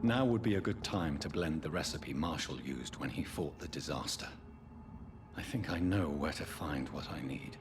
Now would be a good time to blend the recipe Marshall used when he fought the disaster. I think I know where to find what I need.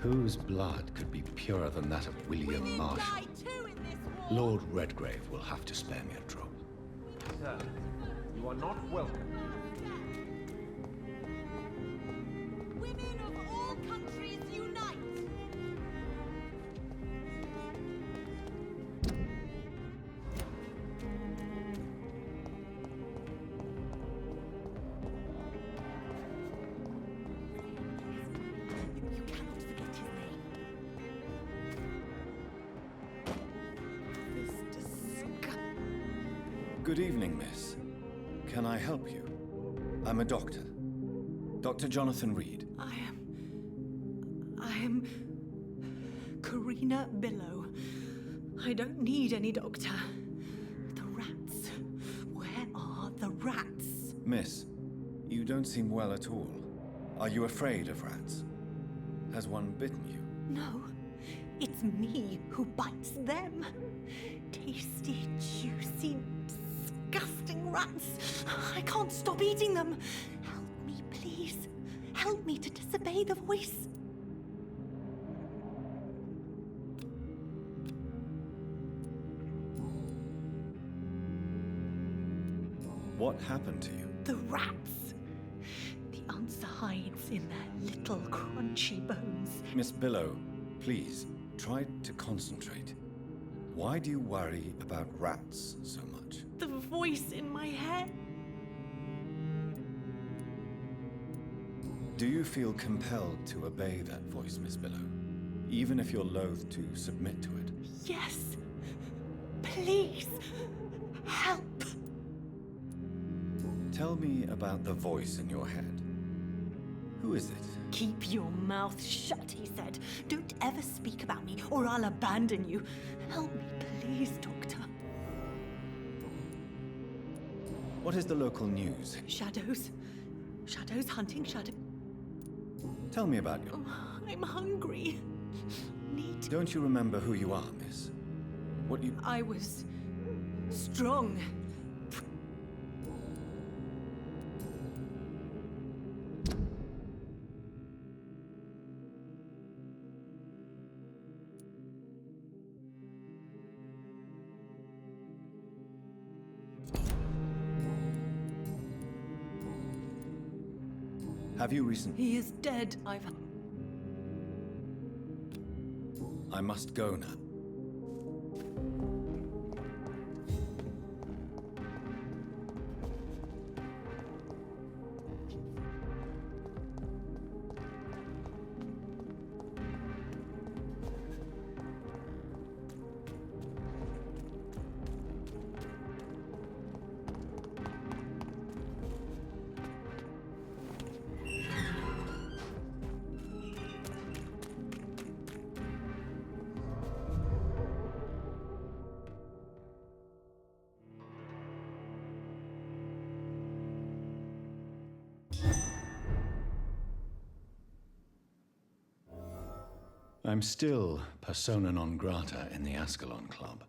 Whose blood could be purer than that of William Marshall? Lord Redgrave will have to spare me a drop. Sir, you are not welcome. Women of all countries unite! You cannot forget his name. This disgust. Good evening, miss. Can I help you? I'm a doctor. Dr. Jonathan Reed. I am Karina Billow. I don't need any doctor. The rats. Where are the rats? Miss, you don't seem well at all. Are you afraid of rats? Has one bitten you? No, it's me who bites them. Tasty, juicy, disgusting rats. I can't stop eating them. Help me, please. Help me to disobey the voice. What happened to you? The rats. The answer hides in their little crunchy bones. Miss Billow, please, try to concentrate. Why do you worry about rats so much? The voice in my head. Do you feel compelled to obey that voice, Miss Billow? Even if you're loath to submit to it? Yes. Please. Help. Tell me about the voice in your head. Who is it? Keep your mouth shut, he said. Don't ever speak about me, or I'll abandon you. Help me, please, Doctor. What is the local news? Shadows. Shadows hunting shadow. Tell me about your... Oh, I'm hungry. Need... Don't you remember who you are, miss? What you... I was... strong. Have you recently... He is dead. I must go now. I'm still persona non grata in the Ascalon Club.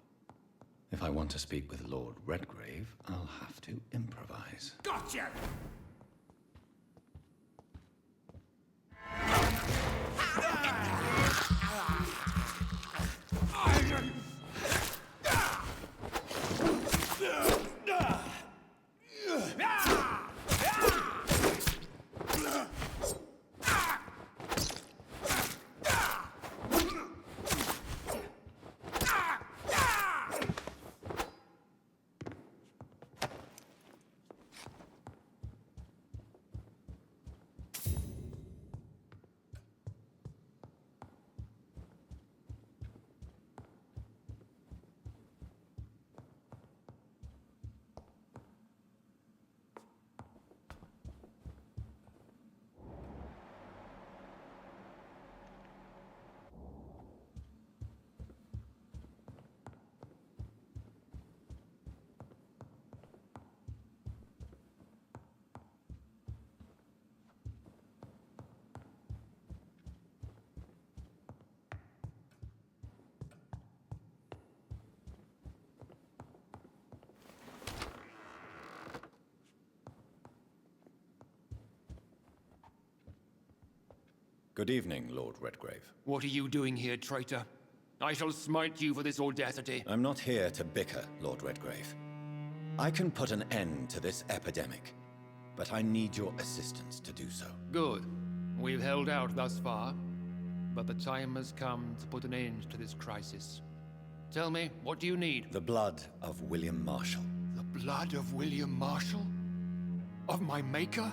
If I want to speak with Lord Redgrave, I'll have to improvise. Gotcha! Good evening, Lord Redgrave. What are you doing here, traitor? I shall smite you for this audacity. I'm not here to bicker, Lord Redgrave. I can put an end to this epidemic, but I need your assistance to do so. Good. We've held out thus far, but the time has come to put an end to this crisis. Tell me, what do you need? The blood of William Marshall. The blood of William Marshall? Of my maker?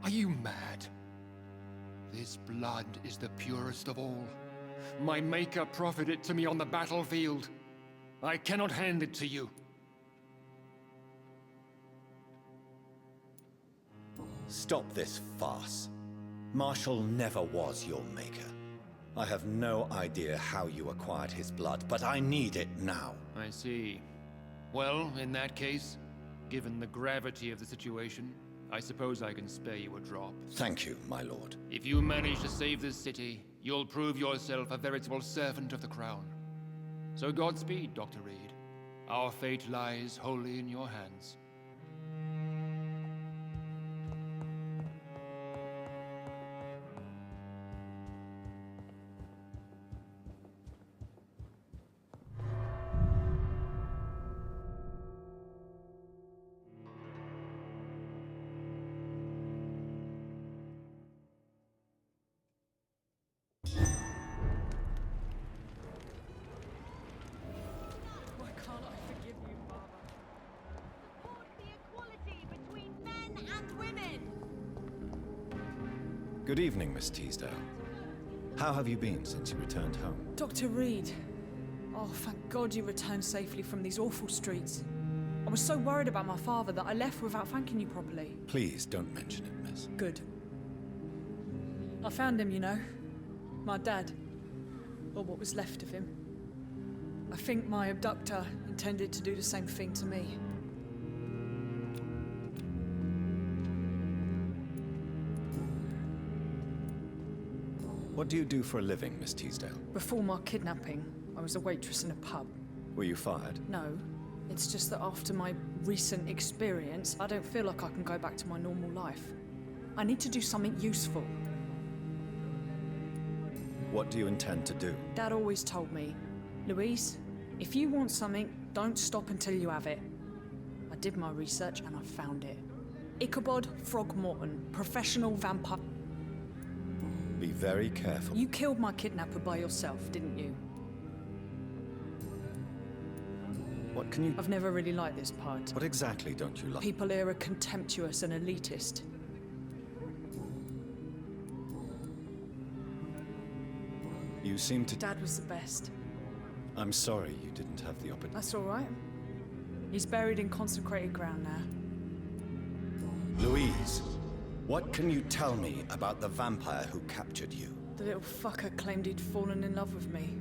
Are you mad? This blood is the purest of all. My maker proffered it to me on the battlefield. I cannot hand it to you. Stop this farce. Marshall never was your maker. I have no idea how you acquired his blood, but I need it now. I see. Well, in that case, given the gravity of the situation, I suppose I can spare you a drop. Thank you, my lord. If you manage to save this city, you'll prove yourself a veritable servant of the crown. So Godspeed, Dr. Reed. Our fate lies wholly in your hands. Why can't I forgive you, Father? Support the equality between men and women. Good evening, Miss Teasdale. How have you been since you returned home? Dr. Reed. Oh, thank God you returned safely from these awful streets. I was so worried about my father that I left without thanking you properly. Please don't mention it, miss. Good. I found him, you know. My dad. Or what was left of him. I think my abductor intended to do the same thing to me. What do you do for a living, Miss Teasdale? Before my kidnapping, I was a waitress in a pub. Were you fired? No, it's just that after my recent experience, I don't feel like I can go back to my normal life. I need to do something useful. What do you intend to do? Dad always told me, Louise, if you want something, don't stop until you have it. I did my research and I found it. Ichabod Throgmorton, professional vampire. Be very careful. You killed my kidnapper by yourself, didn't you? What can you... I've never really liked this part. What exactly don't you like? People here are contemptuous and elitist. You seem to... Dad was the best. I'm sorry you didn't have the opportunity. That's all right. He's buried in consecrated ground now. Louise, what can you tell me about the vampire who captured you? The little fucker claimed he'd fallen in love with me.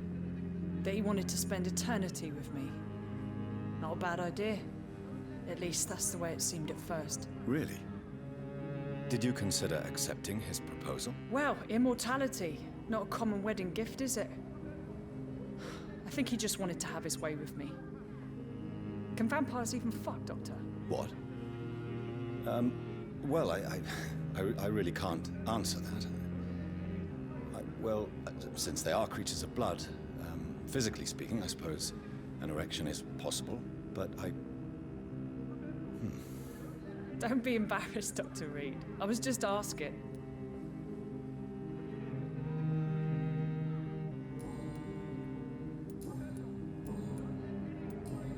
That he wanted to spend eternity with me. Not a bad idea. At least that's the way it seemed at first. Really? Did you consider accepting his proposal? Well, immortality. Not a common wedding gift, is it? I think he just wanted to have his way with me. Can vampires even fuck, Doctor? What? Well, I really can't answer that. Well, since they are creatures of blood, physically speaking, I suppose an erection is possible, but Don't be embarrassed, Dr. Reed. I was just asking.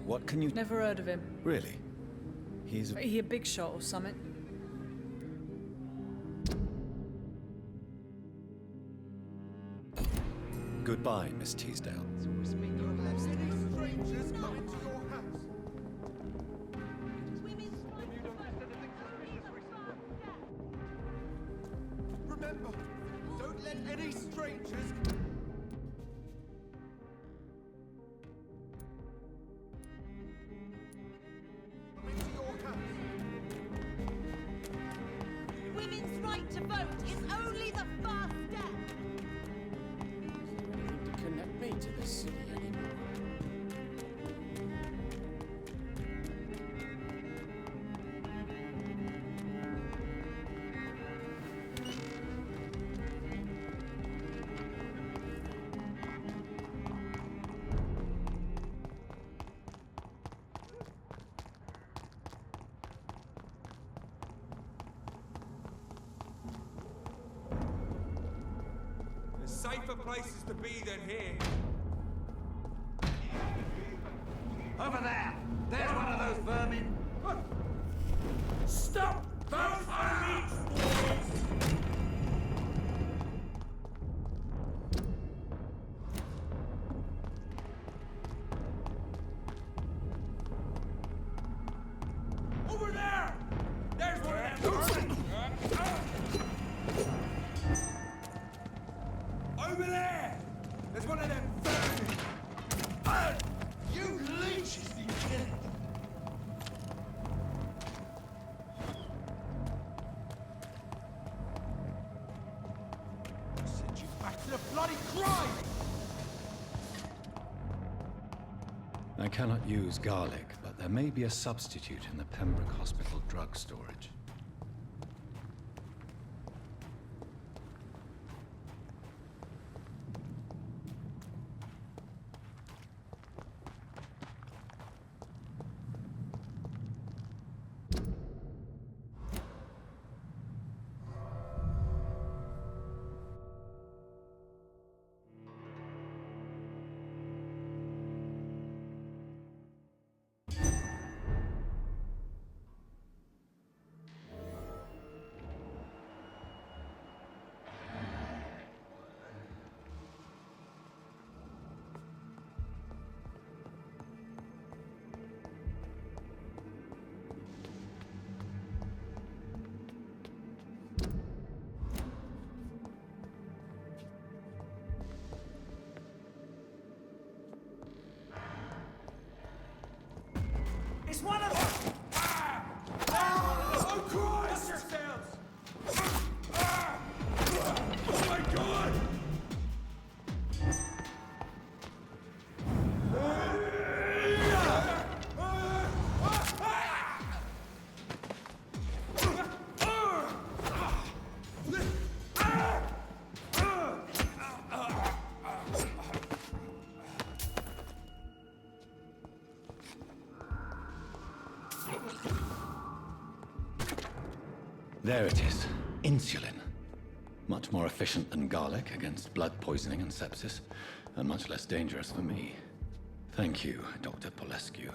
What can you... Never heard of him. Really? He's... Is he a big shot or something? Goodbye, Miss Teasdale. Remember, don't let any strangers come into your house. Women's right to vote is only the first step. To connect me to this city anymore. safer places to be than here. Over there! There's one of those vermin! Stop those unleashed boys! Over there! There's one of them! Over there! There's one of them vermin! You leeches, you kid! Send you back to the bloody crime! I cannot use garlic, but there may be a substitute in the Pembroke Hospital drug storage. It's one of them! Oh, Christ! Yourselves! Oh my God! There it is. Insulin. Much more efficient than garlic against blood poisoning and sepsis, and much less dangerous for me. Thank you, Dr. Polescu.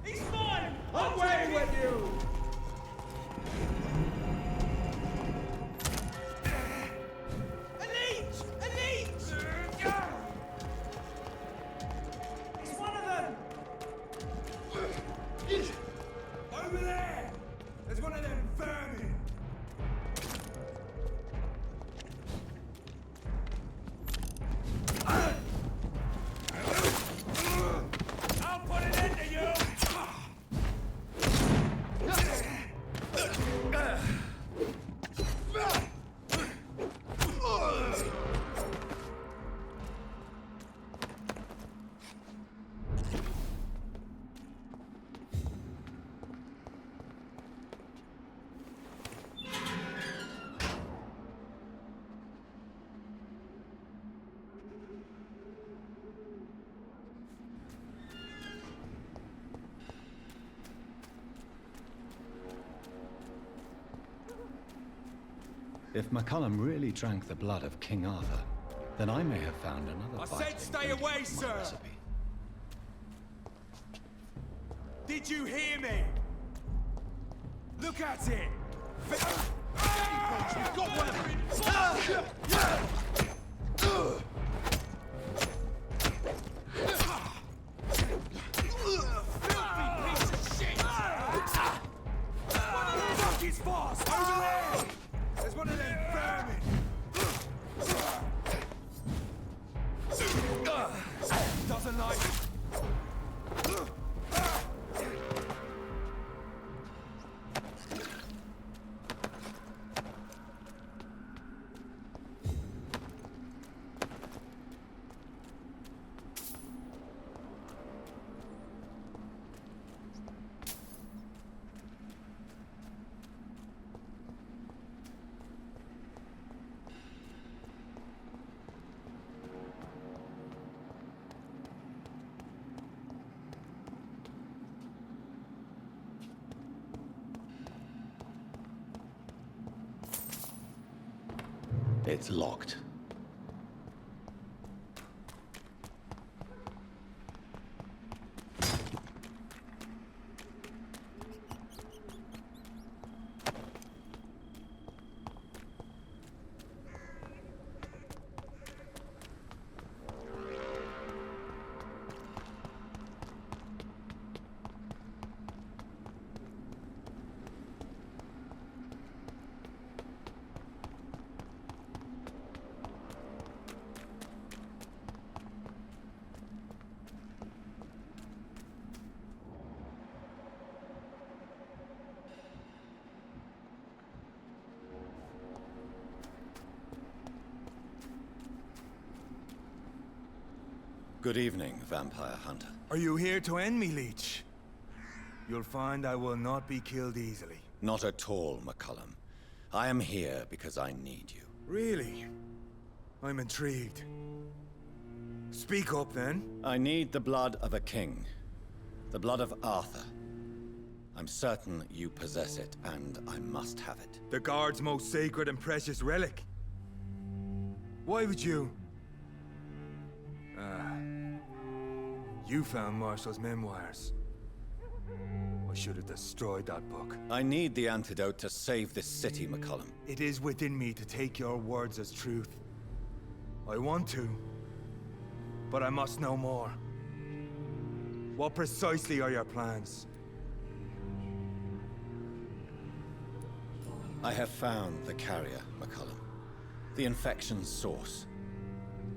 He's mine! Away with you! Elite! Elite! It's one of them! Over there! There's one of them vermin! I'll put an end to you! If McCullum really drank the blood of King Arthur, then I may have found another I vital said stay ingredient away, in my sir. recipe. Did you hear me? Look at it! You've got one of them! knife! It's locked. Good evening, Vampire Hunter. Are you here to end me, Leech? You'll find I will not be killed easily. Not at all, McCullum. I am here because I need you. Really? I'm intrigued. Speak up, then. I need the blood of a king. The blood of Arthur. I'm certain you possess it, and I must have it. The Guard's most sacred and precious relic. Why would you? You found Marshall's memoirs. I should have destroyed that book. I need the antidote to save this city, McCullum. It is within me to take your words as truth. I want to, but I must know more. What precisely are your plans? I have found the carrier, McCullum. The infection's source.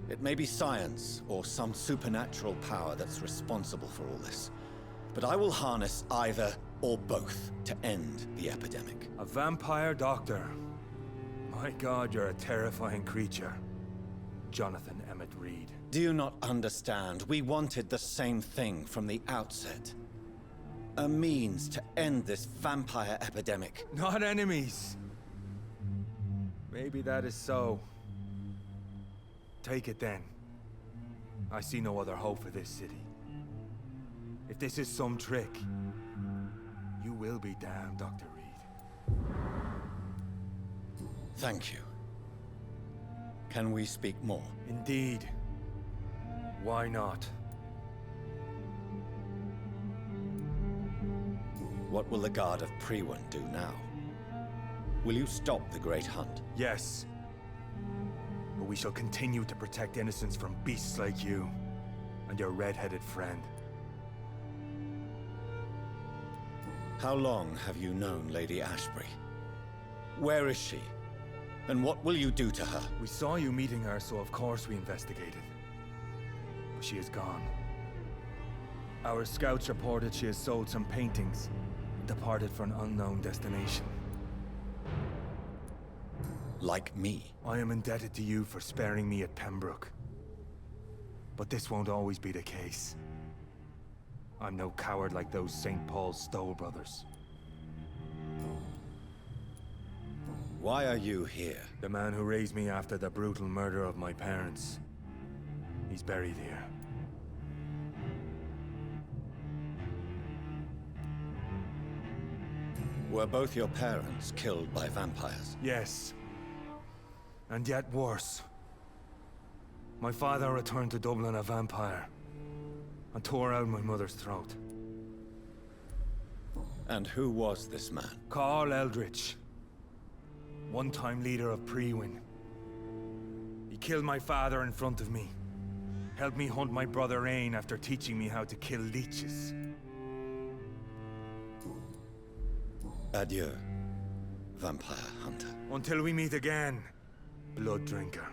It may be science or some supernatural power that's responsible for all this. But I will harness either or both to end the epidemic. A vampire doctor. My God, you're a terrifying creature. Jonathan Emmett Reed. Do you not understand? We wanted the same thing from the outset. A means to end this vampire epidemic. Not enemies. Maybe that is so. Take it then. I see no other hope for this city. If this is some trick, you will be damned, Dr. Reed. Thank you. Can we speak more? Indeed. Why not? What will the Guard of Priwen do now? Will you stop the Great Hunt? Yes. But we shall continue to protect innocents from beasts like you and your red-headed friend. How long have you known Lady Ashbury? Where is she? And what will you do to her? We saw you meeting her, so of course we investigated. But she is gone. Our scouts reported she has sold some paintings and departed for an unknown destination. Like me? I am indebted to you for sparing me at Pembroke. But this won't always be the case. I'm no coward like those St. Paul's Stoll brothers. Why are you here? The man who raised me after the brutal murder of my parents. He's buried here. Were both your parents killed by vampires? Yes. And yet worse. My father returned to Dublin a vampire and tore out my mother's throat. And who was this man? Carl Eldritch. One-time leader of Priwen. He killed my father in front of me. Helped me hunt my brother Ain after teaching me how to kill leeches. Adieu, Vampire Hunter. Until we meet again, Blood Drinker.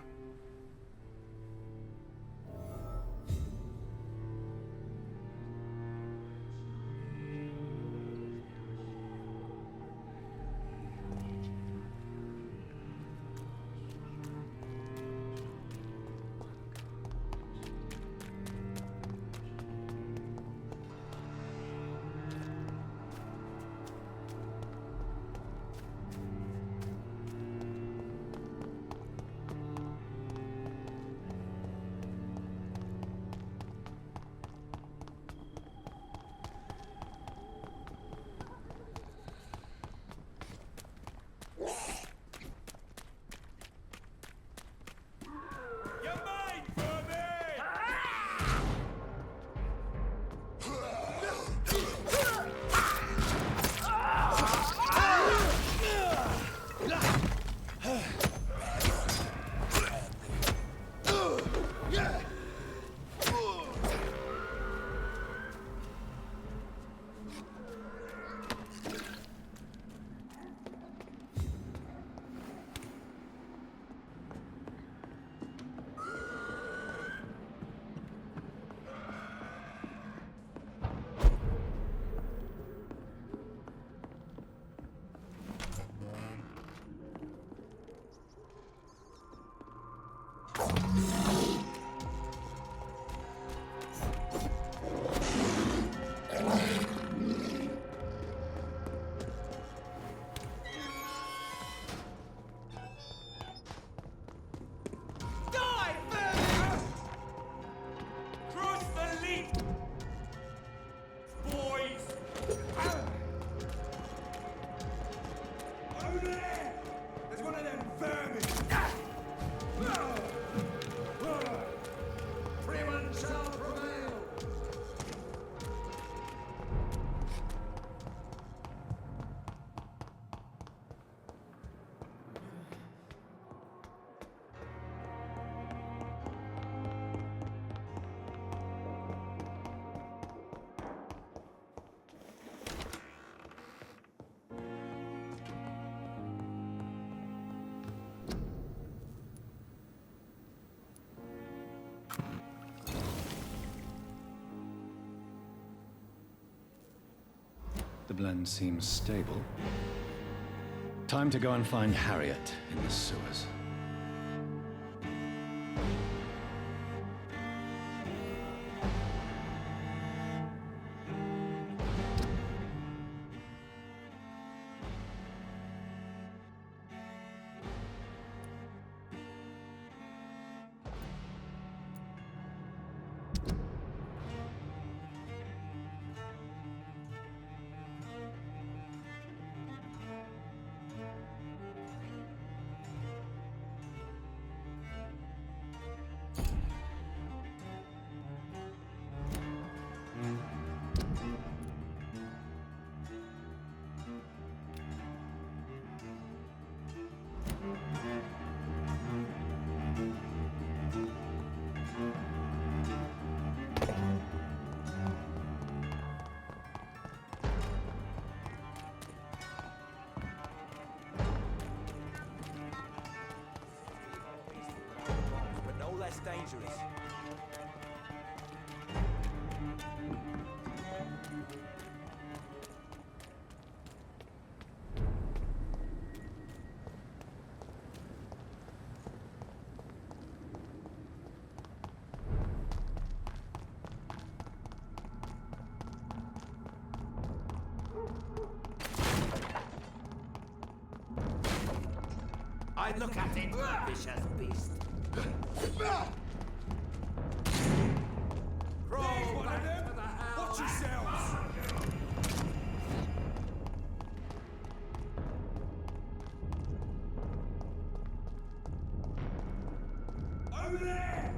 shall prevail. The blend seems stable. Time to go and find Harriet in the sewers. But no less dangerous. I look at it, vicious beast. Crawl back to the house. Watch yourselves! Over there!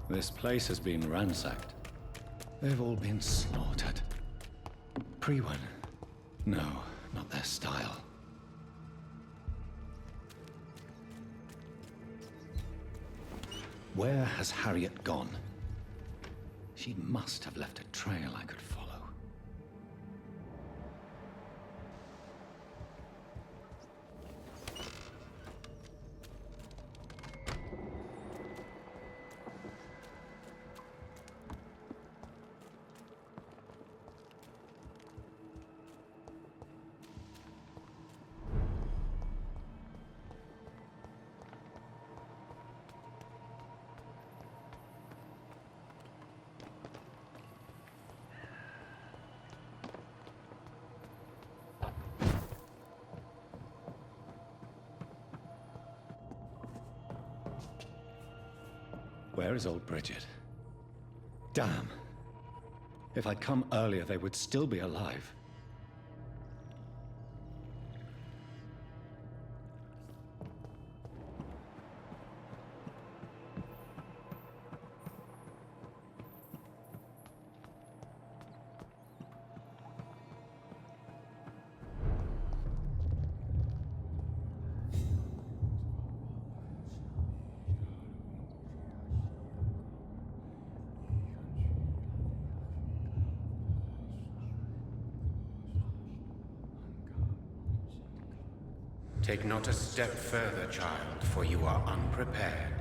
This place has been ransacked. They've all been slaughtered. Pre-1. No, not their style. Where has Harriet gone? She must have left a trail I could follow. Where is old Bridget? Damn. If I'd come earlier, they would still be alive. Take not a step further, child, for you are unprepared.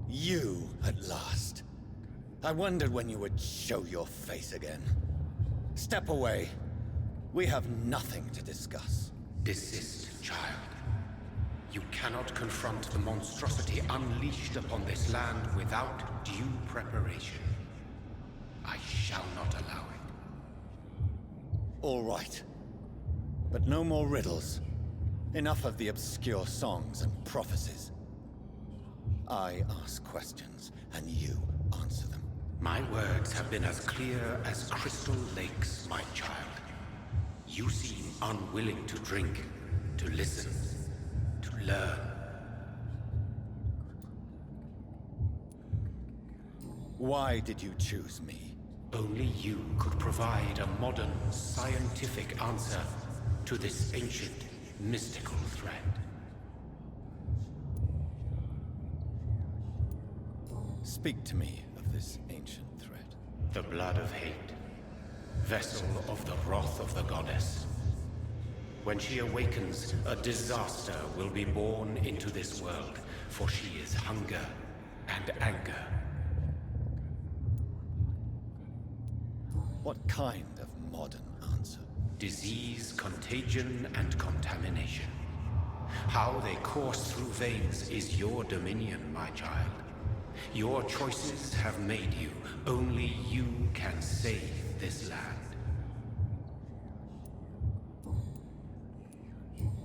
You, at last. I wondered when you would show your face again. Step away. We have nothing to discuss. Desist, child. You cannot confront the monstrosity unleashed upon this land without due preparation. I shall not allow it. All right. But no more riddles. Enough of the obscure songs and prophecies. I ask questions, and you answer them. My words have been as clear as crystal lakes, my child. You seem unwilling to drink, to listen, to learn. Why did you choose me? Only you could provide a modern, scientific answer to this ancient, mystical threat. Speak to me of this ancient threat. The blood of hate, vessel of the wrath of the goddess. When she awakens, a disaster will be born into this world, for she is hunger and anger. What kind of modern answer? Disease, contagion, and contamination. How they course through veins is your dominion, my child. Your choices have made you. Only you can save this land.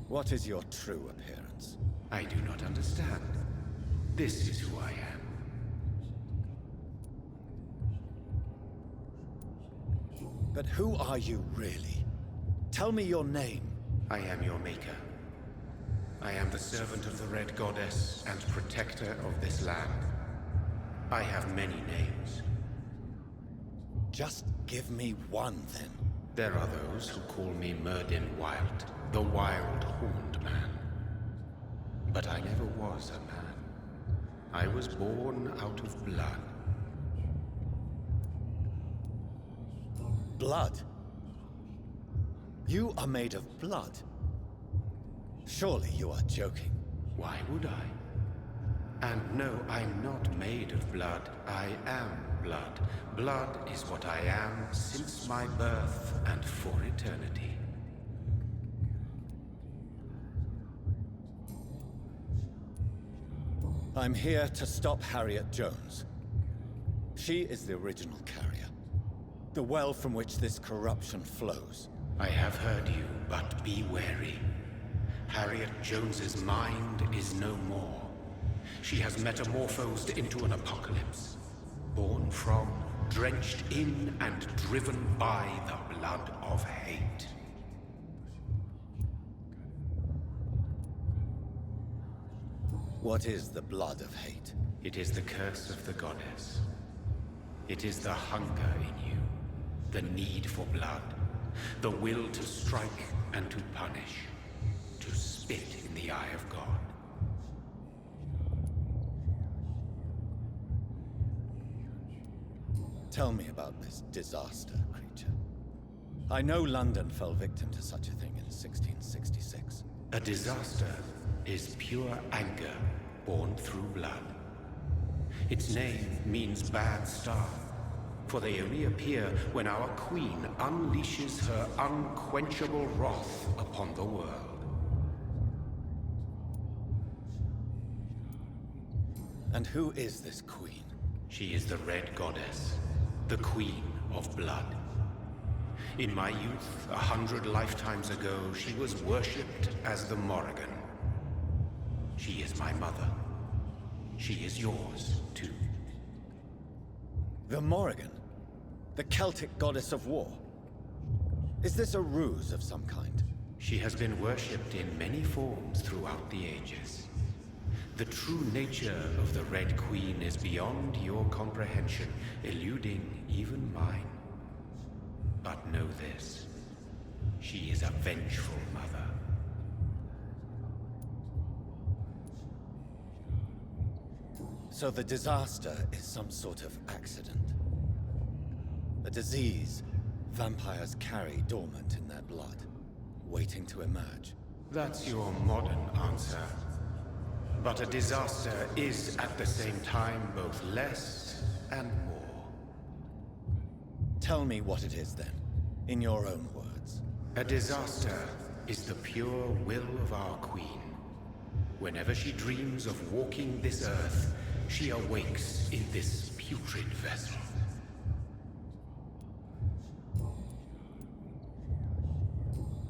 What is your true appearance? I do not understand. This is who I am. But who are you really? Tell me your name. I am your maker. I am the servant of the Red Goddess and protector of this land. I have many names. Just give me one, then. There are those who call me Myrddin Wild, the Wild Horned Man. But I never was a man. I was born out of blood. Blood? You are made of blood. Surely you are joking. Why would I? And no, I'm not made of blood. I am blood. Blood is what I am since my birth and for eternity. I'm here to stop Harriet Jones. She is the original carrier. The well from which this corruption flows. I have heard you, but be wary. Harriet Jones's mind is no more. She has metamorphosed into an apocalypse. Born from, drenched in, and driven by the blood of hate. What is the blood of hate? It is the curse of the goddess. It is the hunger in you, the need for blood, the will to strike and to punish, to spit in the eye of God. Tell me about this disaster creature. I know London fell victim to such a thing in 1666. A disaster is pure anger born through blood. Its name means bad star, for they only appear when our queen unleashes her unquenchable wrath upon the world. And who is this queen? She is the Red Goddess, the Queen of Blood. In my youth, 100 lifetimes ago, she was worshipped as the Morrigan. She is my mother. She is yours, too. The Morrigan? The Celtic goddess of war? Is this a ruse of some kind? She has been worshipped in many forms throughout the ages. The true nature of the Red Queen is beyond your comprehension, eluding even mine. But know this, she is a vengeful mother. So the disaster is some sort of accident. A disease vampires carry dormant in their blood, waiting to emerge. That's your modern answer. But a disaster is at the same time both less and more. Tell me what it is then, in your own words. A disaster is the pure will of our queen. Whenever she dreams of walking this earth, she awakes in this putrid vessel.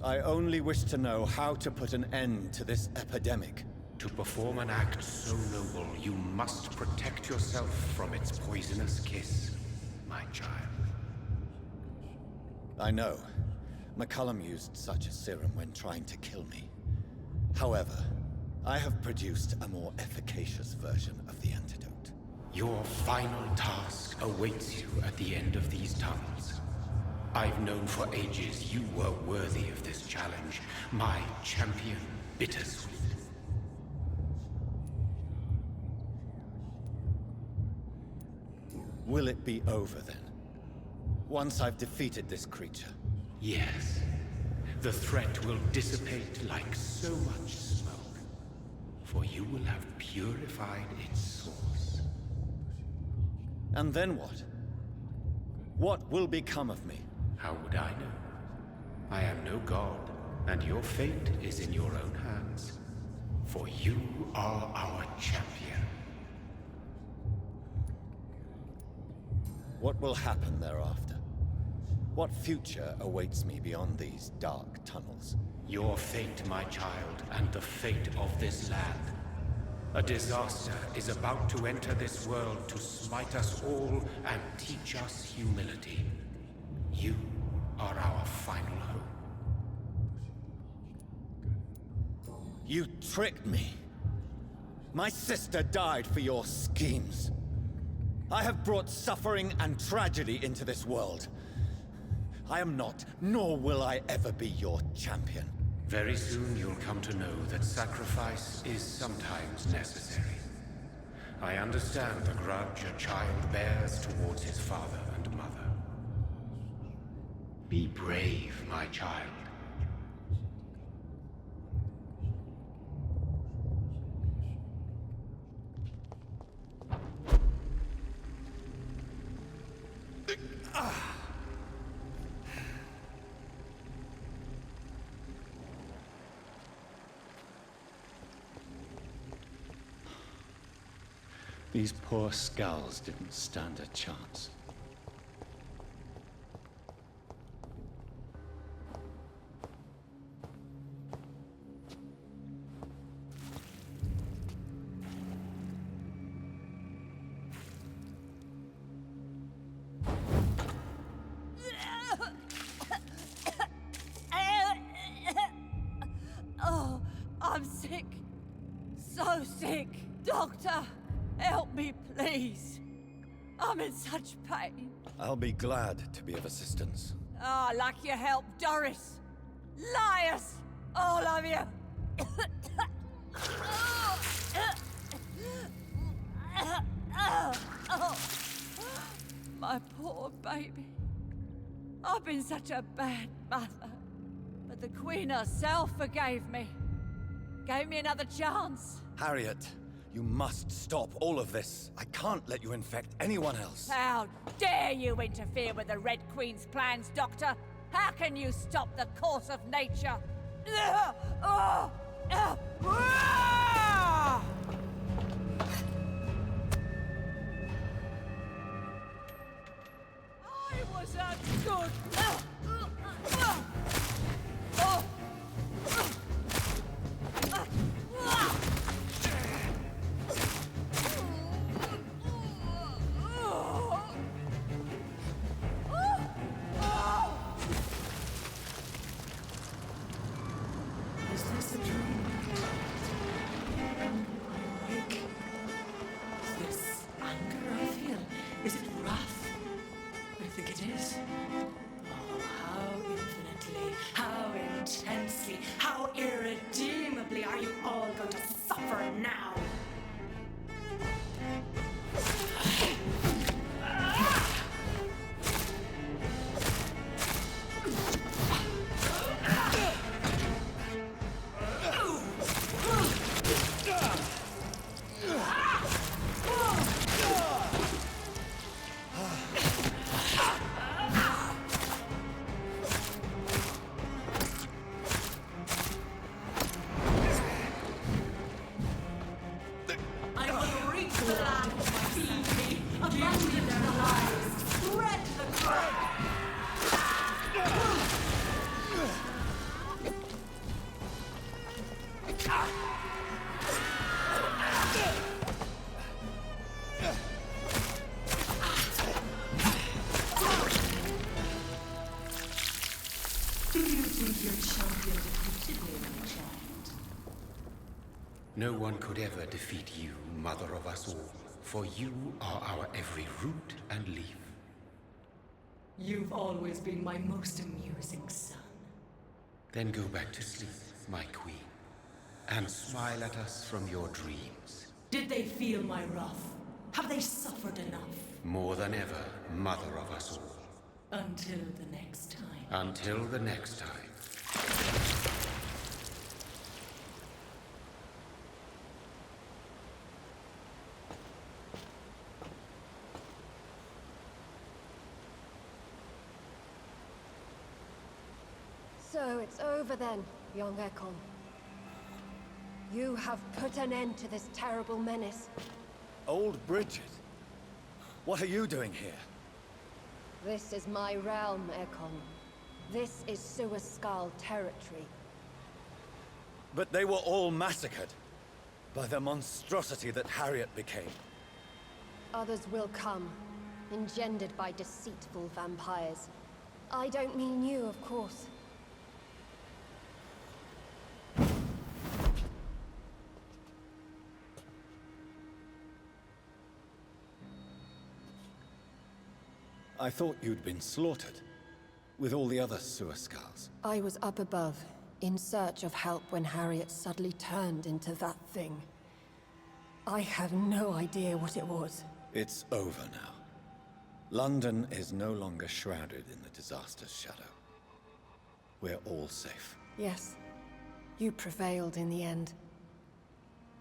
I only wish to know how to put an end to this epidemic. To perform an act so noble, you must protect yourself from its poisonous kiss, my child. I know. McCullum used such a serum when trying to kill me. However, I have produced a more efficacious version of the antidote. Your final task awaits you at the end of these tunnels. I've known for ages you were worthy of this challenge, my champion, Bittersweet. Will it be over then? Once I've defeated this creature? Yes. The threat will dissipate like so much smoke. For you will have purified its source. And then what? What will become of me? How would I know? I am no god, and your fate is in your own hands. For you are our champion. What will happen thereafter? What future awaits me beyond these dark tunnels? Your fate, my child, and the fate of this land. A disaster is about to enter this world to smite us all and teach us humility. You are our final hope. You tricked me. My sister died for your schemes. I have brought suffering and tragedy into this world. I am not, nor will I ever be your champion. Very soon you'll come to know that sacrifice is sometimes necessary. I understand the grudge a child bears towards his father and mother. Be brave, my child. These poor skulls didn't stand a chance. Oh, I'm sick. So sick. Doctor, help me, please. I'm in such pain. I'll be glad to be of assistance. Ah, like you helped Doris. Liars! All of you! My poor baby. I've been such a bad mother. But the Queen herself forgave me. Gave me another chance. Harriet, you must stop all of this. I can't let you infect anyone else. How dare you interfere with the Red Queen's plans, Doctor? How can you stop the course of nature? I was a good... Is this a dream? Awake? Is this anger I feel? Is it wrath? I think it is. Oh, how infinitely, how intensely, how irredeemably are you all going to suffer now? I will reach the land, feed me, abandon their lives, spread the cry. Do you think your champion defeated me, my child? No one could ever defeat you, mother of us all, for you are our every root and leaf. You've always been my most amusing son. Then go back to sleep, my queen, and smile at us from your dreams. Did they feel my wrath? Have they suffered enough? More than ever, mother of us all. Until the next time. Until the next time. So it's over then, young Ekon. You have put an end to this terrible menace. Old Bridget? What are you doing here? This is my realm, Ekon. This is Suaskal territory. But they were all massacred by the monstrosity that Harriet became. Others will come, engendered by deceitful vampires. I don't mean you, of course. I thought you'd been slaughtered, with all the other Suaskals. I was up above, in search of help when Harriet suddenly turned into that thing. I have no idea what it was. It's over now. London is no longer shrouded in the disaster's shadow. We're all safe. Yes, you prevailed in the end.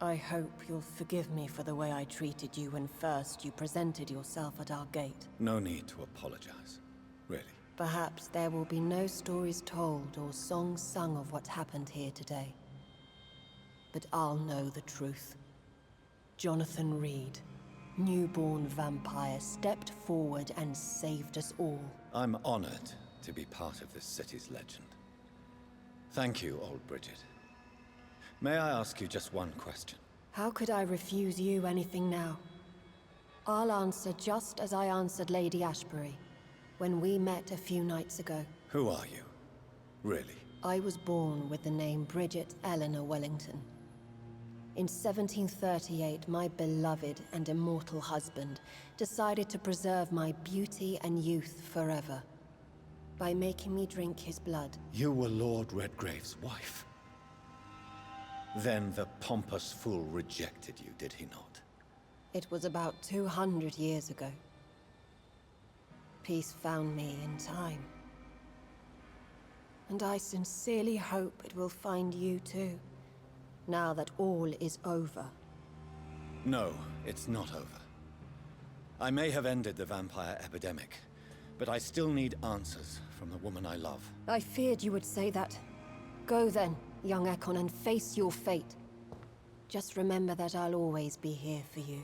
I hope you'll forgive me for the way I treated you when first you presented yourself at our gate. No need to apologize, really. Perhaps there will be no stories told or songs sung of what happened here today. But I'll know the truth. Jonathan Reed, newborn vampire, stepped forward and saved us all. I'm honored to be part of this city's legend. Thank you, old Bridget. May I ask you just one question? How could I refuse you anything now? I'll answer just as I answered Lady Ashbury when we met a few nights ago. Who are you? Really? I was born with the name Bridget Eleanor Wellington. In 1738, my beloved and immortal husband decided to preserve my beauty and youth forever by making me drink his blood. You were Lord Redgrave's wife. Then the pompous fool rejected you, did he not? It was about 200 years ago. Peace found me in time. And I sincerely hope it will find you too, now that all is over. No, it's not over. I may have ended the vampire epidemic, but I still need answers from the woman I love. I feared you would say that. Go then, young Ekon, and face your fate. Just remember that I'll always be here for you.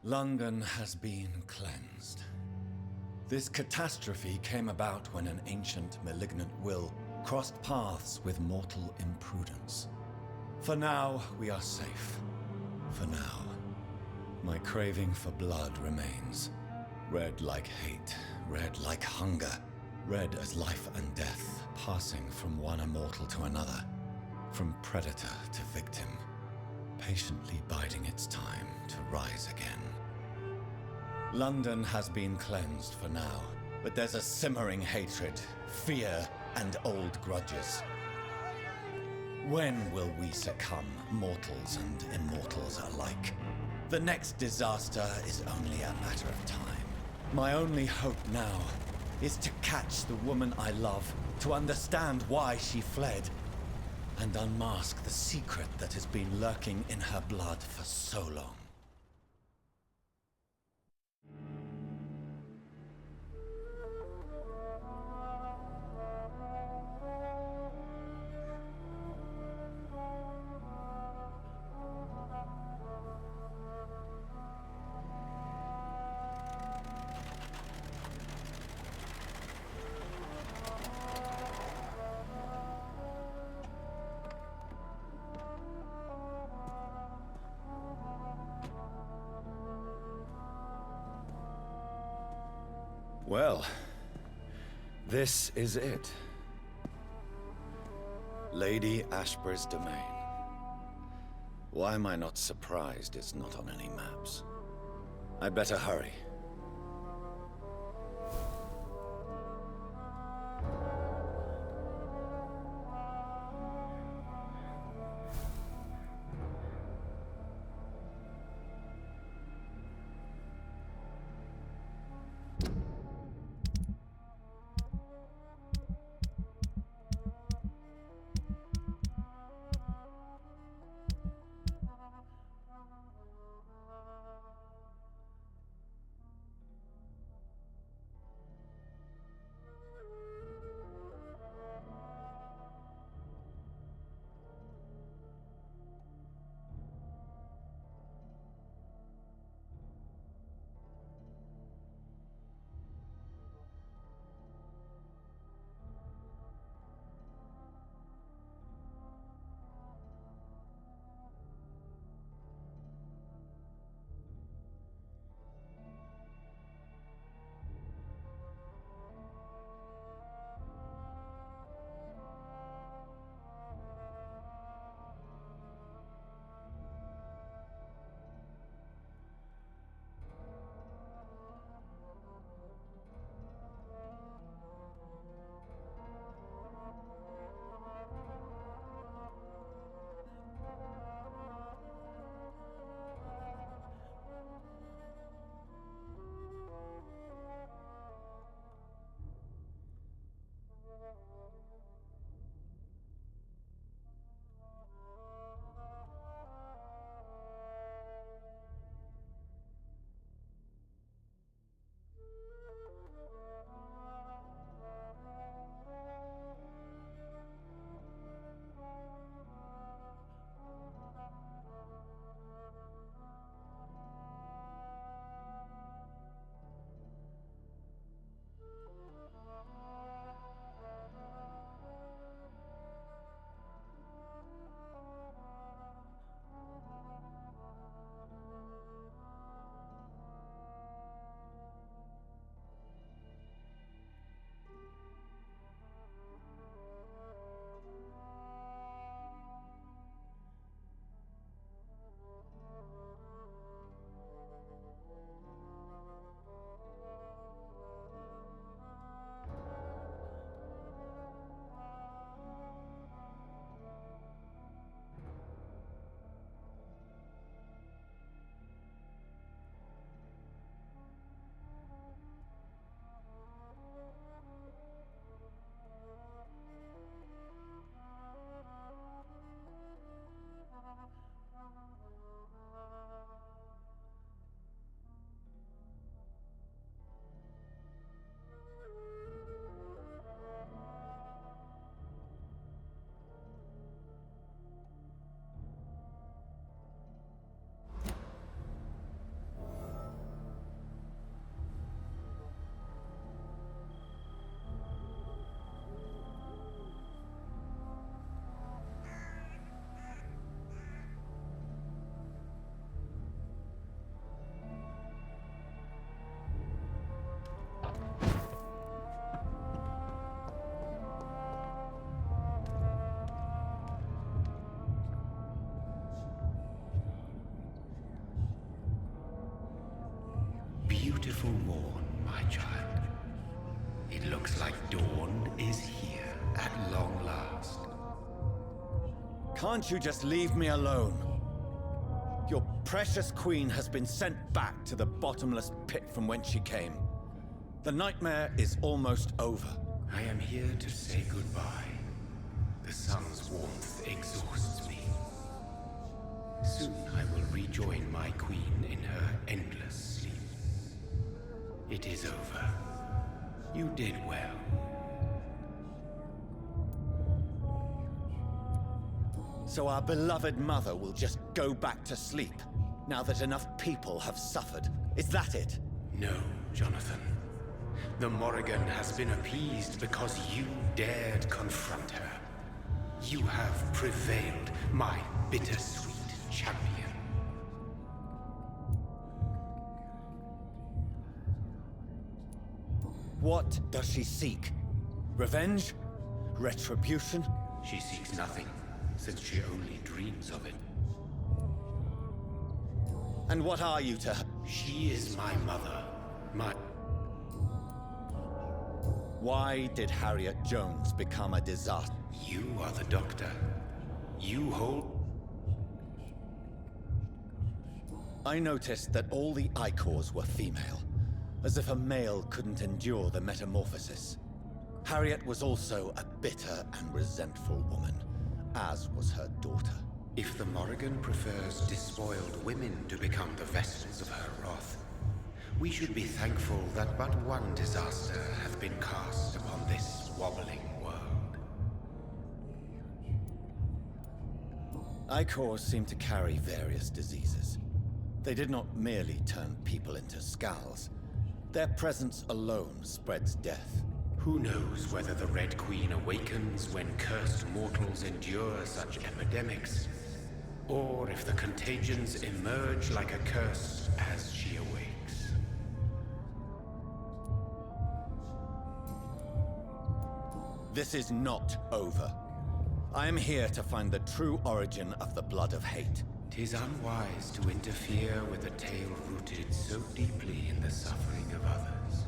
London has been cleansed. This catastrophe came about when an ancient, malignant will crossed paths with mortal imprudence. For now, we are safe. For now. My craving for blood remains. Red like hate, red like hunger. Red as life and death, passing from one immortal to another. From predator to victim. Patiently biding its time to rise again. London has been cleansed for now, but there's a simmering hatred, fear, and old grudges. When will we succumb, mortals and immortals alike? The next disaster is only a matter of time. My only hope now is to catch the woman I love, to understand why she fled, and unmask the secret that has been lurking in her blood for so long. Well, this is it. Lady Ashbur's domain. Why am I not surprised it's not on any maps? I'd better hurry. beautiful morn, my child. It looks like dawn is here at long last. Can't you just leave me alone? Your precious queen has been sent back to the bottomless pit from whence she came. The nightmare is almost over. I am here to say goodbye. The sun's warmth exhausts me. Soon I will rejoin my queen in her endless sleep. It is over. You did well. So our beloved mother will just go back to sleep, now that enough people have suffered. Is that it? No, Jonathan. The Morrigan has been appeased because you dared confront her. You have prevailed, my bittersweet champion. What does she seek? Revenge? Retribution? She seeks nothing, since she only dreams of it. And what are you to her? She is my mother, my... Why did Harriet Jones become a disaster? You are the doctor. You hold... I noticed that all the Icors were female, as if a male couldn't endure the metamorphosis. Harriet was also a bitter and resentful woman, as was her daughter. If the Morrigan prefers despoiled women to become the vessels of her wrath, we should be thankful that but one disaster hath been cast upon this wobbling world. Icors seem to carry various diseases. They did not merely turn people into skulls. Their presence alone spreads death. Who knows whether the Red Queen awakens when cursed mortals endure such epidemics, or if the contagions emerge like a curse as she awakes. This is not over. I am here to find the true origin of the blood of hate. 'Tis unwise to interfere with a tale rooted so deeply in the suffering of others.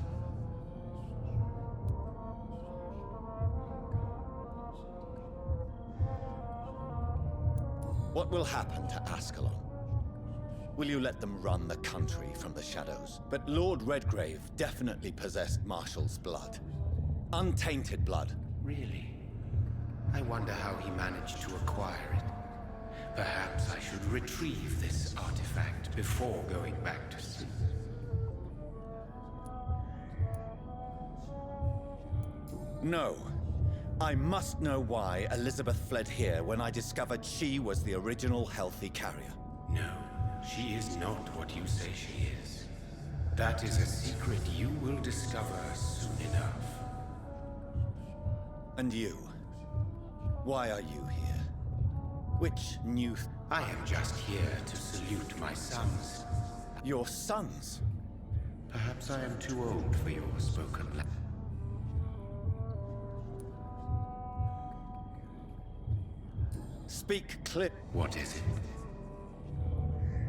What will happen to Ascalon? Will you let them run the country from the shadows? But Lord Redgrave definitely possessed Marshall's blood. Untainted blood. Really? I wonder how he managed to acquire it. Perhaps I should retrieve this artifact before going back to sleep. No. I must know why Elizabeth fled here when I discovered she was the original healthy carrier. No, she is not what you say she is. That is a secret you will discover soon enough. And you? Why are you here? Which new... I am just here to salute my sons. Your sons? Perhaps I am too old for your spoken language. Speak clear. What is it?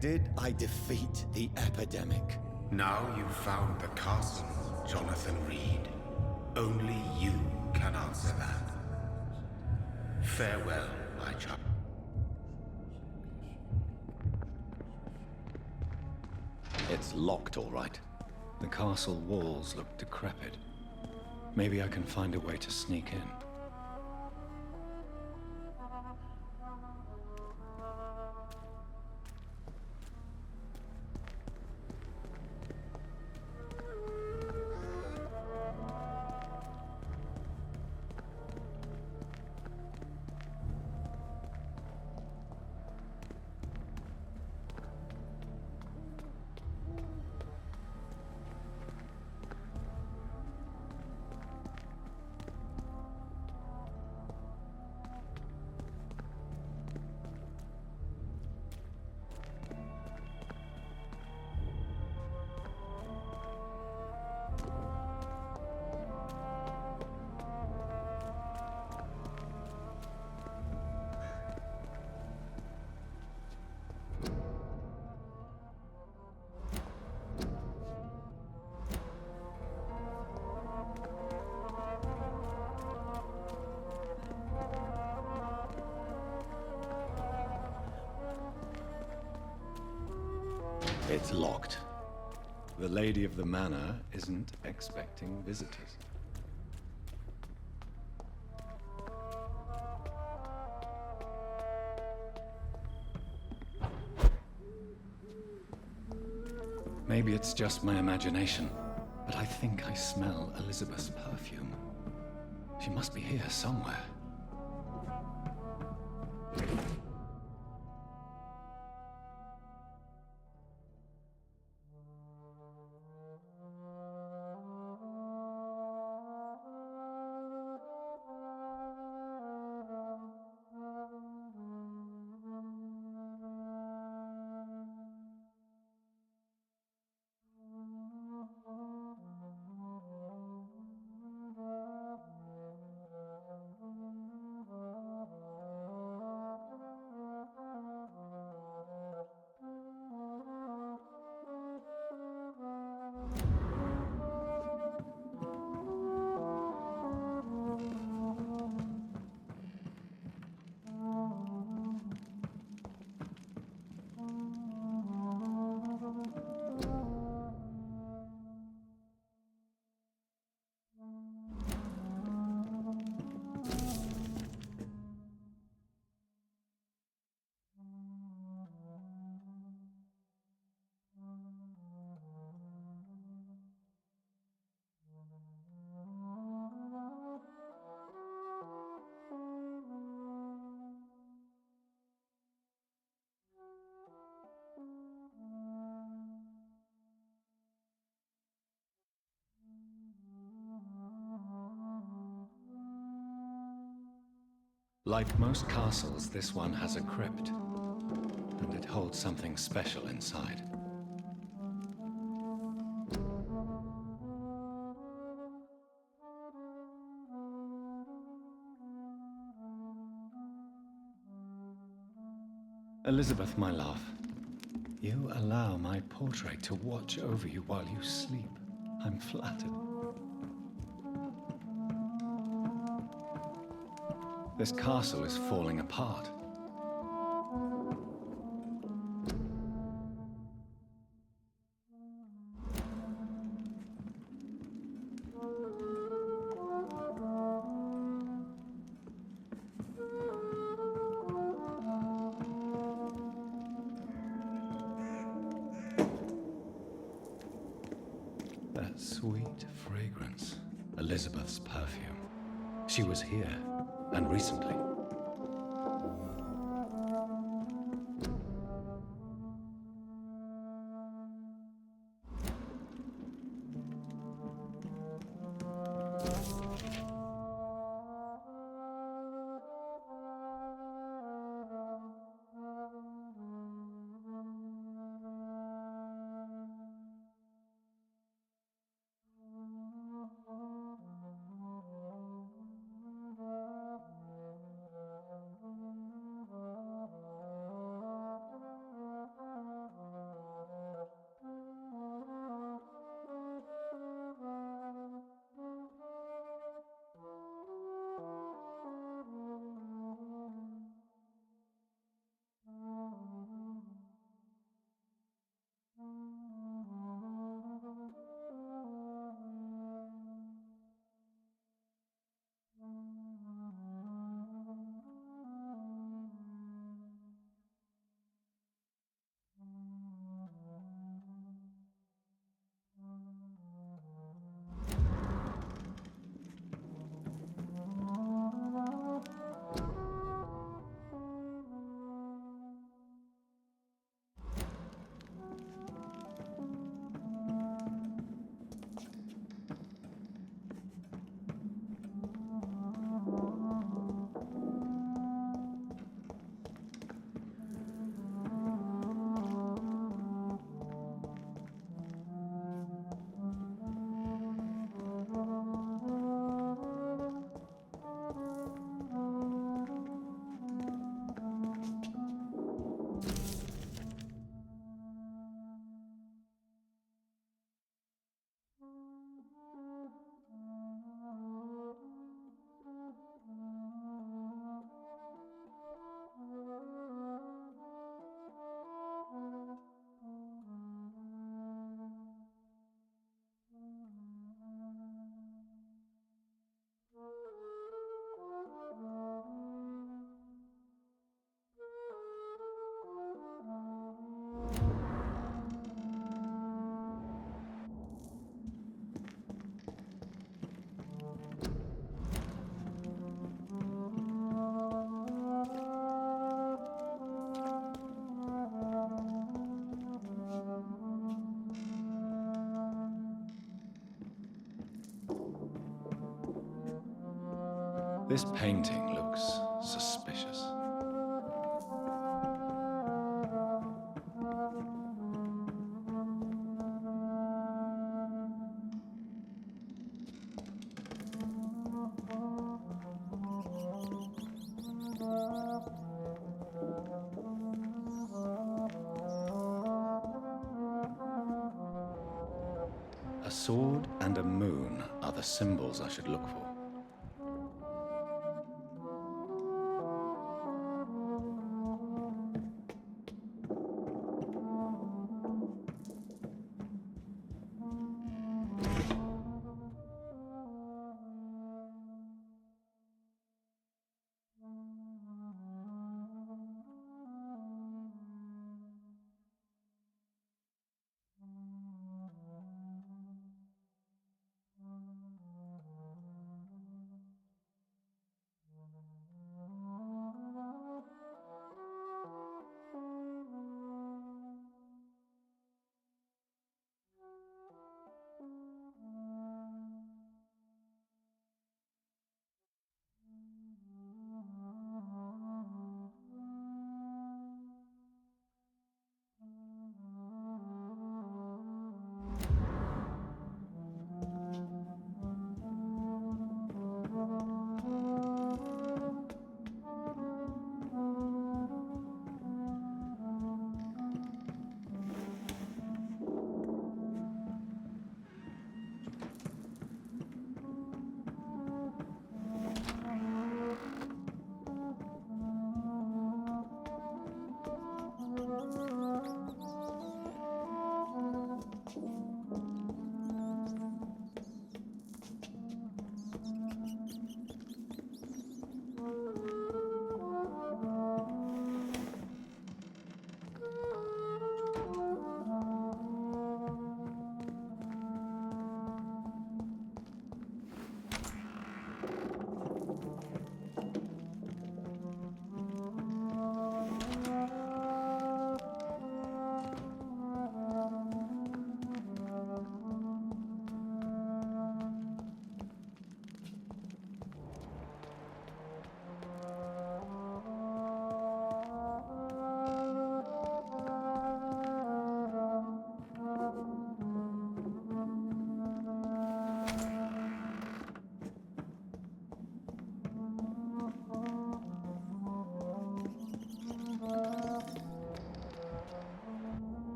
Did I defeat the epidemic? Now you've found the castle, Jonathan Reed. Only you can answer that. Farewell, my child. It's locked, all right. The castle walls look decrepit. Maybe I can find a way to sneak in. It's locked. The lady of the manor isn't expecting visitors. Maybe it's just my imagination, but I think I smell Elizabeth's perfume. She must be here somewhere. Like most castles, this one has a crypt, and it holds something special inside. Elizabeth, my love, you allow my portrait to watch over you while you sleep. I'm flattered. This castle is falling apart. That sweet fragrance. Elizabeth's perfume. She was here, and recently. This painting looks suspicious. A sword and a moon are the symbols I should look for.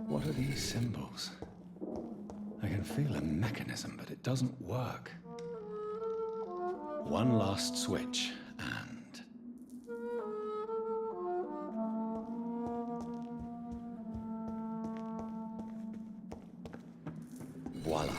What are these symbols? I can feel a mechanism, but it doesn't work. One last switch, and... voila.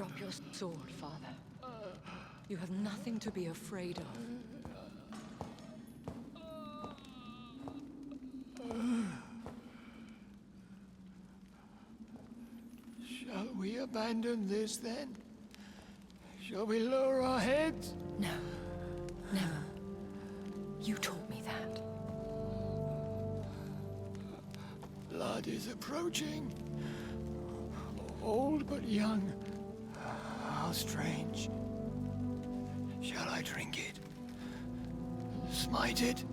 Drop your sword, Father. You have nothing to be afraid of. Shall we abandon this then? Shall we lower our heads? No. Never. You taught me that. Blood is approaching. Old but young. How strange. Shall I drink it? Smite it?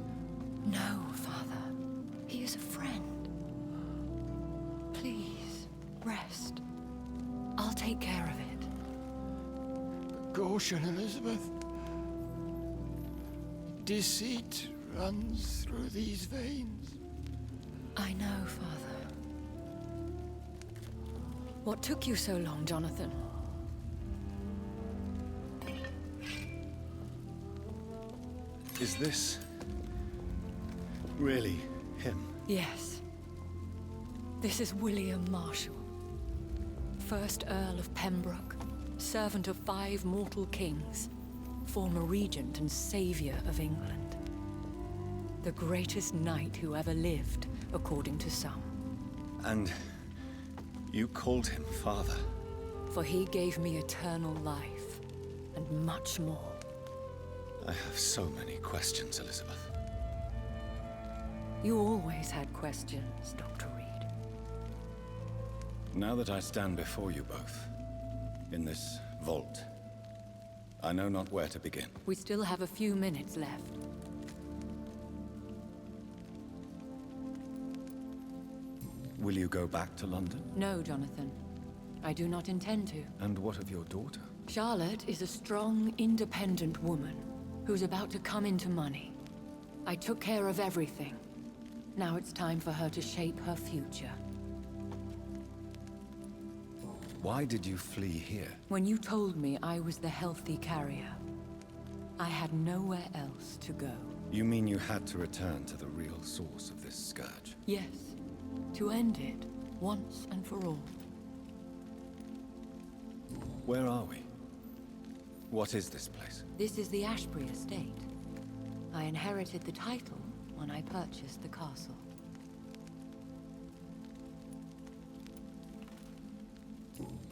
No, Father. He is a friend. Please, rest. I'll take care of it. Caution, Elizabeth. Deceit runs through these veins. I know, Father. What took you so long, Jonathan? Is this really him? Yes. This is William Marshall, 1st Earl of Pembroke, servant of 5 mortal kings, former regent and savior of England. The greatest knight who ever lived, according to some. And you called him father? For he gave me eternal life, and much more. I have so many questions, Elizabeth. You always had questions, Dr. Reed. Now that I stand before you both, in this vault, I know not where to begin. We still have a few minutes left. Will you go back to London? No, Jonathan. I do not intend to. And what of your daughter? Charlotte is a strong, independent woman who's about to come into money. I took care of everything. Now it's time for her to shape her future. Why did you flee here? When you told me I was the healthy carrier, I had nowhere else to go. You mean you had to return to the real source of this scourge? Yes, to end it once and for all. Where are we? What is this place? This is the Ashbury estate. I inherited the title when I purchased the castle.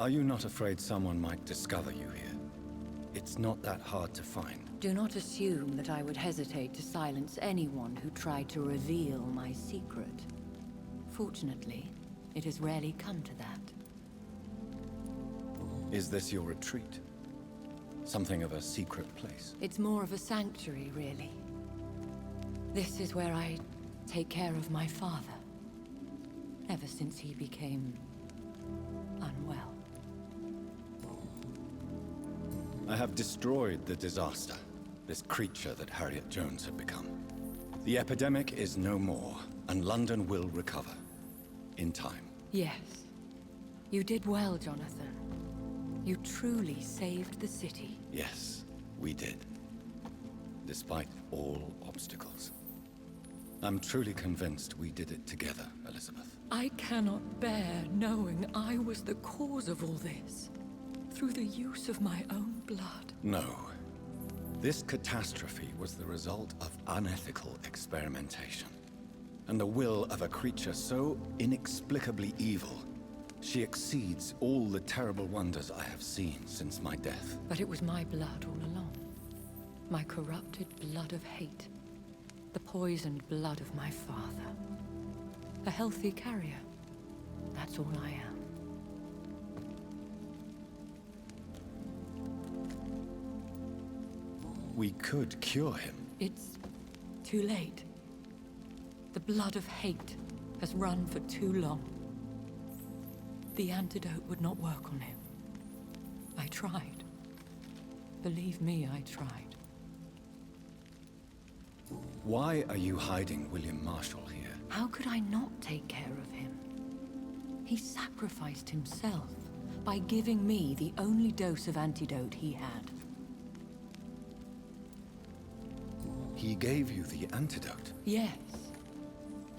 Are you not afraid someone might discover you here? It's not that hard to find. Do not assume that I would hesitate to silence anyone who tried to reveal my secret. Fortunately, it has rarely come to that. Is this your retreat? Something of a secret place? It's more of a sanctuary, really. This is where I take care of my father. Ever since he became unwell. I have destroyed the disaster, this creature that Harriet Jones had become. The epidemic is no more, and London will recover. In time. Yes. You did well, Jonathan. You truly saved the city. Yes, we did. Despite all obstacles. I'm truly convinced we did it together, Elizabeth. I cannot bear knowing I was the cause of all this. Through the use of my own blood. No. This catastrophe was the result of unethical experimentation. And the will of a creature so inexplicably evil, she exceeds all the terrible wonders I have seen since my death. But it was my blood all along. My corrupted blood of hate. The poisoned blood of my father. A healthy carrier. That's all I am. We could cure him. It's too late. The blood of hate has run for too long. The antidote would not work on him. I tried. Believe me, I tried. Why are you hiding William Marshall here? How could I not take care of him? He sacrificed himself by giving me the only dose of antidote he had. He gave you the antidote? Yes.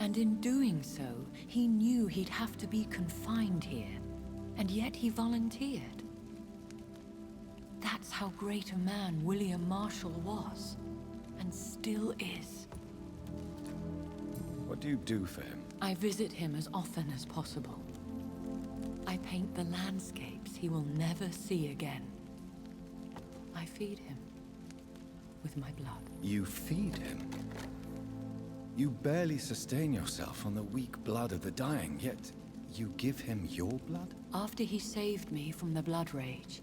And in doing so, he knew he'd have to be confined here. And yet he volunteered. That's how great a man William Marshall was. And still is. What do you do for him? I visit him as often as possible. I paint the landscapes he will never see again. I feed him with my blood. You feed him? You barely sustain yourself on the weak blood of the dying, yet you give him your blood? After he saved me from the blood rage,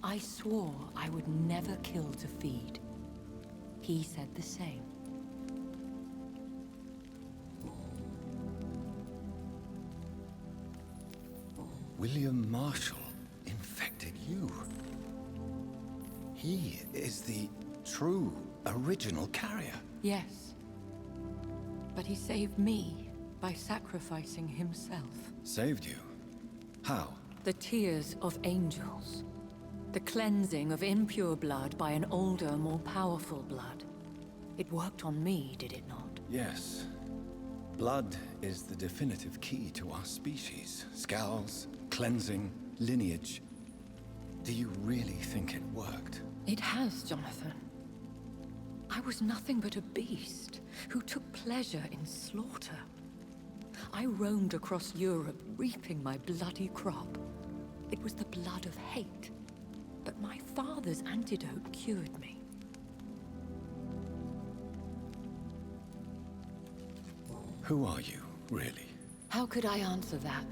I swore I would never kill to feed. He said the same. William Marshall infected you. He is the true, original carrier. Yes. But he saved me by sacrificing himself. Saved you? How? The tears of angels. The cleansing of impure blood by an older, more powerful blood. It worked on me, did it not? Yes. Blood is the definitive key to our species. Scowls, cleansing, lineage. Do you really think it worked? It has, Jonathan. I was nothing but a beast who took pleasure in slaughter. I roamed across Europe, reaping my bloody crop. It was the blood of hate. But my father's antidote cured me. Who are you, really? How could I answer that?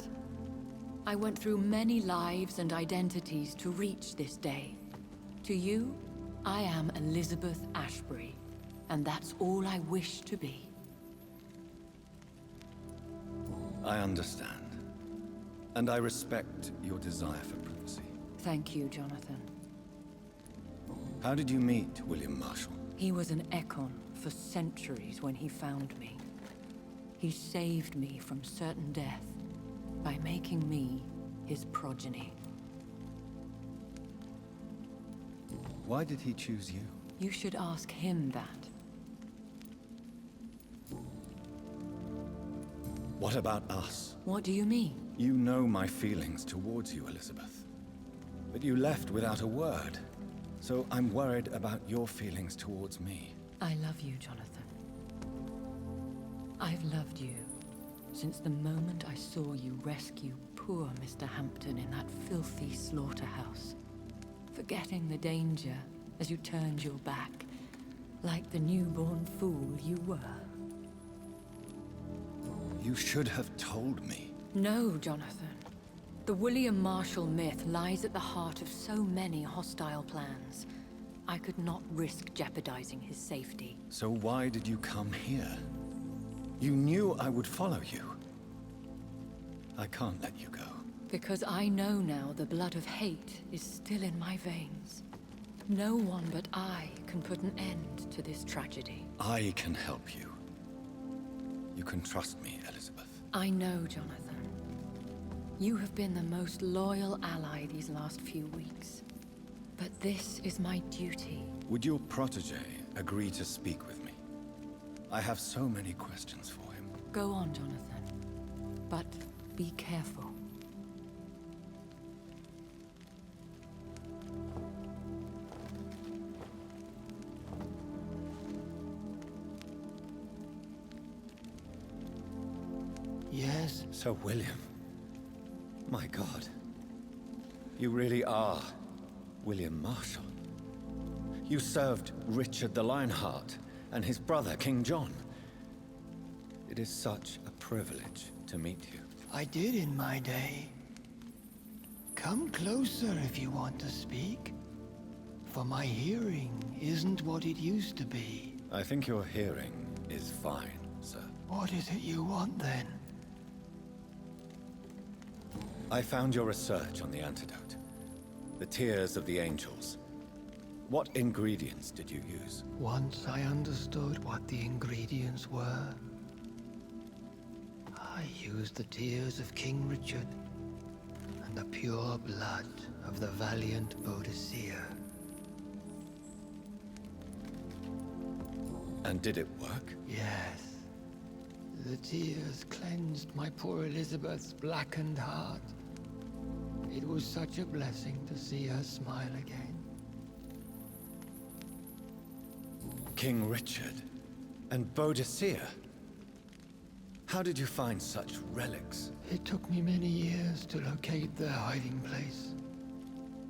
I went through many lives and identities to reach this day. To you, I am Elizabeth Ashbury, and that's all I wish to be. I understand. And I respect your desire for privacy. Thank you, Jonathan. How did you meet William Marshall? He was an Ekon for centuries when he found me. He saved me from certain death by making me his progeny. Why did he choose you? You should ask him that. What about us? What do you mean? You know my feelings towards you, Elizabeth. But you left without a word. So I'm worried about your feelings towards me. I love you, Jonathan. I've loved you since the moment I saw you rescue poor Mr. Hampton in that filthy slaughterhouse. Forgetting the danger as you turned your back, like the newborn fool you were. You should have told me. No, Jonathan. The William Marshall myth lies at the heart of so many hostile plans. I could not risk jeopardizing his safety. So why did you come here? You knew I would follow you. I can't let you go. Because I know now the blood of hate is still in my veins. No one but I can put an end to this tragedy. I can help you. You can trust me, Elizabeth. I know, Jonathan. You have been the most loyal ally these last few weeks. But this is my duty. Would your protege agree to speak with me? I have so many questions for him. Go on, Jonathan. But be careful. Yes? Sir William. My God. You really are William Marshall. You served Richard the Lionheart and his brother, King John. It is such a privilege to meet you. I did in my day. Come closer if you want to speak. For my hearing isn't what it used to be. I think your hearing is fine, sir. What is it you want then? I found your research on the antidote. The tears of the angels. What ingredients did you use? Once I understood what the ingredients were, I used the tears of King Richard and the pure blood of the valiant Boadicea. And did it work? Yes. The tears cleansed my poor Elizabeth's blackened heart. It was such a blessing to see her smile again. King Richard and Boadicea. How did you find such relics? It took me many years to locate their hiding place.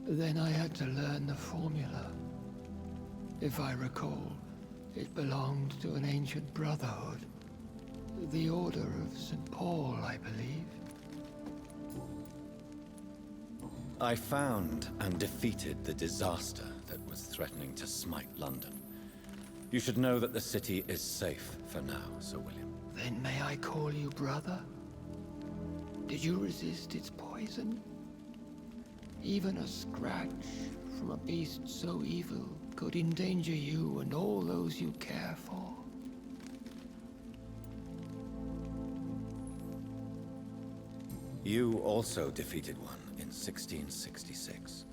Then I had to learn the formula. If I recall, it belonged to an ancient brotherhood. The Order of St. Paul, I believe. I found and defeated the disaster that was threatening to smite London. You should know that the city is safe for now, Sir William. Then may I call you brother? Did you resist its poison? Even a scratch from a beast so evil could endanger you and all those you care for. You also defeated one in 1666.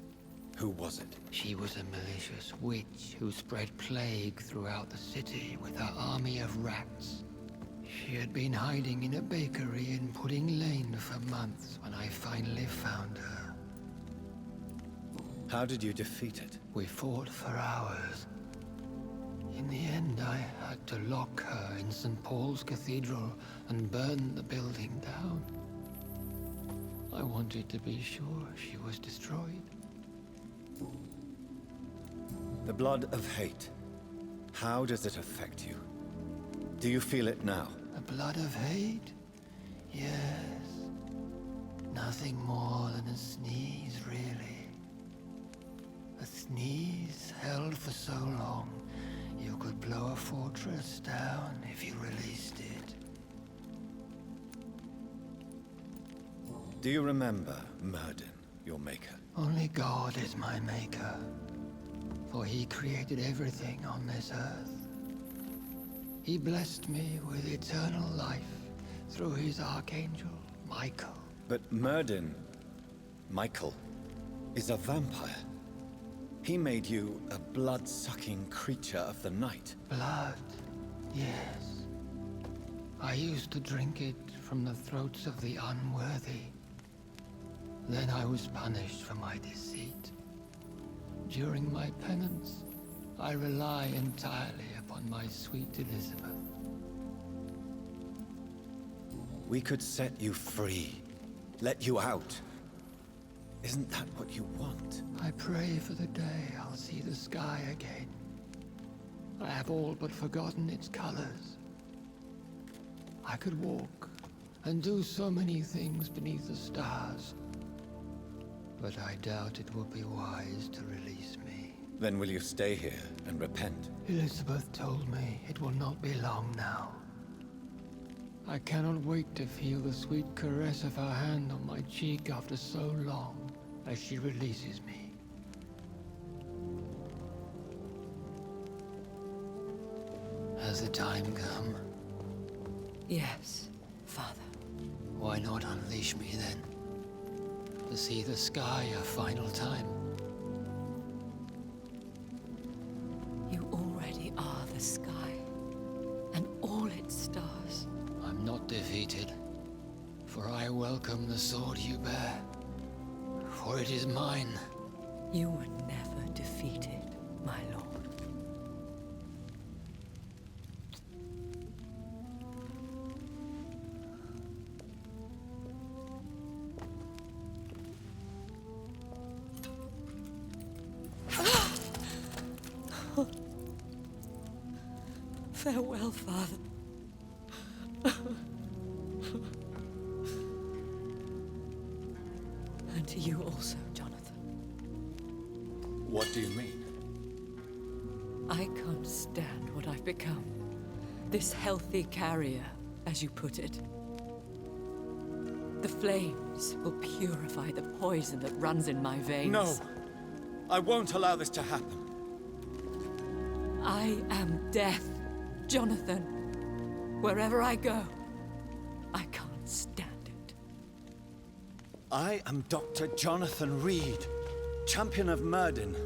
Who was it? She was a malicious witch who spread plague throughout the city with her army of rats. She had been hiding in a bakery in Pudding Lane for months when I finally found her. How did you defeat it? We fought for hours. In the end, I had to lock her in St. Paul's Cathedral and burn the building down. I wanted to be sure she was destroyed. The blood of hate. How does it affect you? Do you feel it now? The blood of hate? Yes. Nothing more than a sneeze, really. A sneeze held for so long, you could blow a fortress down if you released it. Do you remember Myrddin, your maker? Only God is my maker, for he created everything on this earth. He blessed me with eternal life through his archangel, Michael. But Myrddin, Michael, is a vampire. He made you a blood-sucking creature of the night. Blood, yes. I used to drink it from the throats of the unworthy. Then I was punished for my deceit. During my penance, I rely entirely upon my sweet Elizabeth. We could set you free, let you out. Isn't that what you want? I pray for the day I'll see the sky again. I have all but forgotten its colors. I could walk and do so many things beneath the stars. But I doubt it will be wise to release me. Then will you stay here and repent? Elizabeth told me it will not be long now. I cannot wait to feel the sweet caress of her hand on my cheek after so long, as she releases me. Has the time come? Yes, Father. Why not unleash me then? To see the sky a final time. You already are the sky, and all its stars. I'm not defeated, for I welcome the sword you bear, for it is mine. You were never defeated, my lord. Farewell, Father. And to you also, Jonathan. What do you mean? I can't stand what I've become. This healthy carrier, as you put it. The flames will purify the poison that runs in my veins. No! I won't allow this to happen. I am death, Jonathan. Wherever I go, I can't stand it. I am Dr. Jonathan Reed, champion of Myrddin,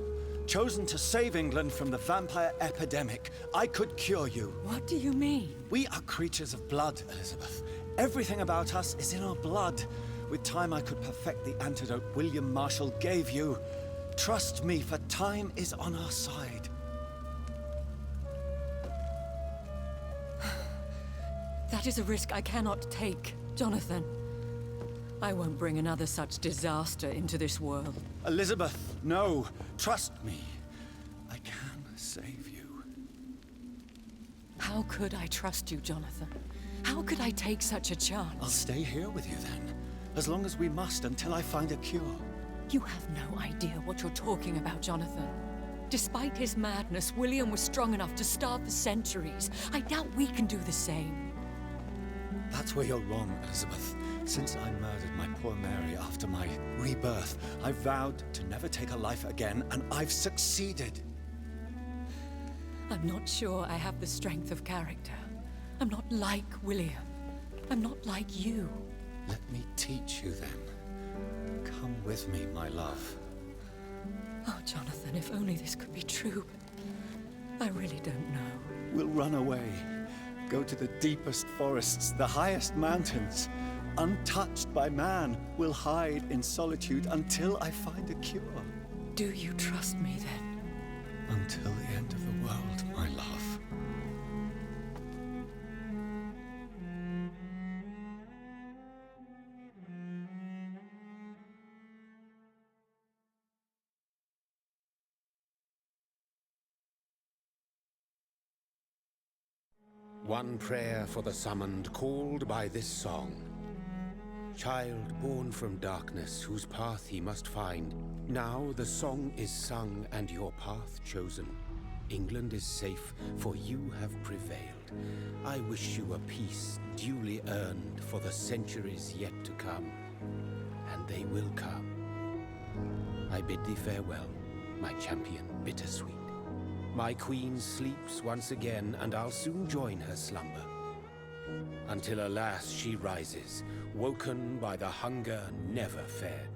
chosen to save England from the vampire epidemic. I could cure you. What do you mean? We are creatures of blood, Elizabeth. Everything about us is in our blood. With time, I could perfect the antidote William Marshall gave you. Trust me, for time is on our side. That is a risk I cannot take, Jonathan. I won't bring another such disaster into this world. Elizabeth, no. Trust me. I can save you. How could I trust you, Jonathan? How could I take such a chance? I'll stay here with you then. As long as we must until I find a cure. You have no idea what you're talking about, Jonathan. Despite his madness, William was strong enough to starve for centuries. I doubt we can do the same. That's where you're wrong, Elizabeth. Since I murdered my poor Mary after my rebirth, I vowed to never take a life again, and I've succeeded. I'm not sure I have the strength of character. I'm not like William. I'm not like you. Let me teach you then. Come with me, my love. Oh, Jonathan, if only this could be true. I really don't know. We'll run away. Go to the deepest forests, the highest mountains. Untouched by man, we'll hide in solitude until I find a cure. Do you trust me then? Until the end of the world, my love. One prayer for the summoned, called by this song. Child born from darkness, whose path he must find. Now the song is sung and your path chosen. England is safe, for you have prevailed. I wish you a peace duly earned for the centuries yet to come. And they will come. I bid thee farewell, my champion bittersweet. My queen sleeps once again, and I'll soon join her slumber. Until alas she rises, woken by the hunger never fed.